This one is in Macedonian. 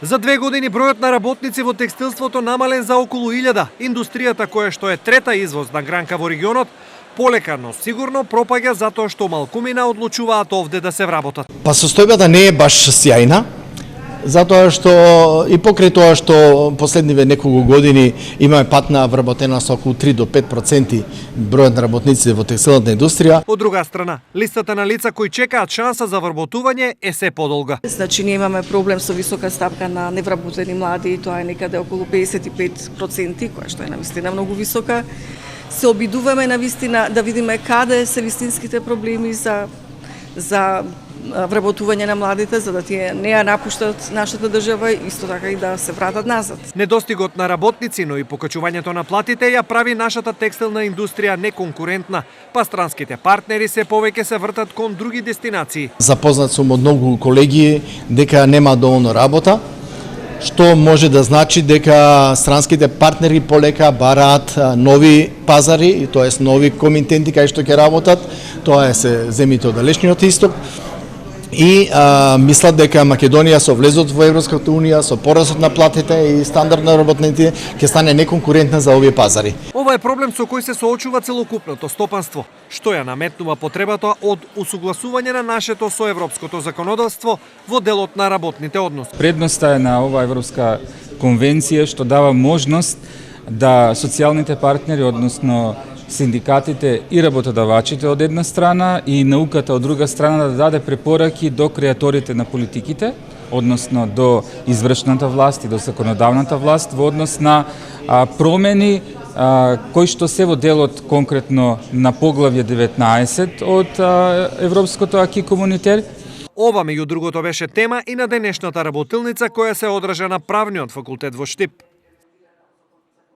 За 2 години бројот на работници во текстилството намален за околу 1000. Индустријата која што е трета извозна гранка во регионот, полека, но сигурно пропаѓа затоа што малкумина одлучуваат овде да се вработат. Па состојбата не е баш сјајна, затоа што и покрај тоа што последниве неколку години имаме пат на вработена со околу 3 до 5% бројот на работници во текстилната индустрија. Од друга страна, листата на лица кои чекаат шанса за вработување е се подолга. Значи, ние имаме проблем со висока стапка на невработени млади, тоа е некаде околу 55%, која што е навистина многу висока. Се обидуваме навистина да видиме каде се вистинските проблеми за вработување на младите, за да тие не ја напуштат нашата држава и исто така и да се вратат назад. Недостигот на работници, но и покачувањето на платите ја прави нашата текстилна индустрија неконкурентна, па странските партнери се повеќе се вртат кон други дестинации. Запознат сум од многу колеги дека нема доволно работа, што може да значи дека странските партнери полека бараат нови пазари, тоест нови комитенти кај што ќе работат, тоа е се земјите од далечниот исток. И мислат дека Македонија со влезот во Европската унија, со порасот на платите и стандард на работниците ќе стане неконкурентна за овие пазари. Ова е проблем со кој се соочува целокупното стопанство, што ја наметнува потребата од усугласување на нашето со европското законодавство во делот на работните односи. Предноста е на оваа Европска конвенција што дава можност да социјалните партнери, односно синдикатите и работодавачите од една страна и науката од друга страна да даде препораки до креаторите на политиките, односно до извршната власт и до законодавната власт во однос на промени кои што се во делот конкретно на поглавје 19 од Европското аки комунитер. Ова меѓу другото беше тема и на денешната работилница која се одржа на правниот факултет во Штип.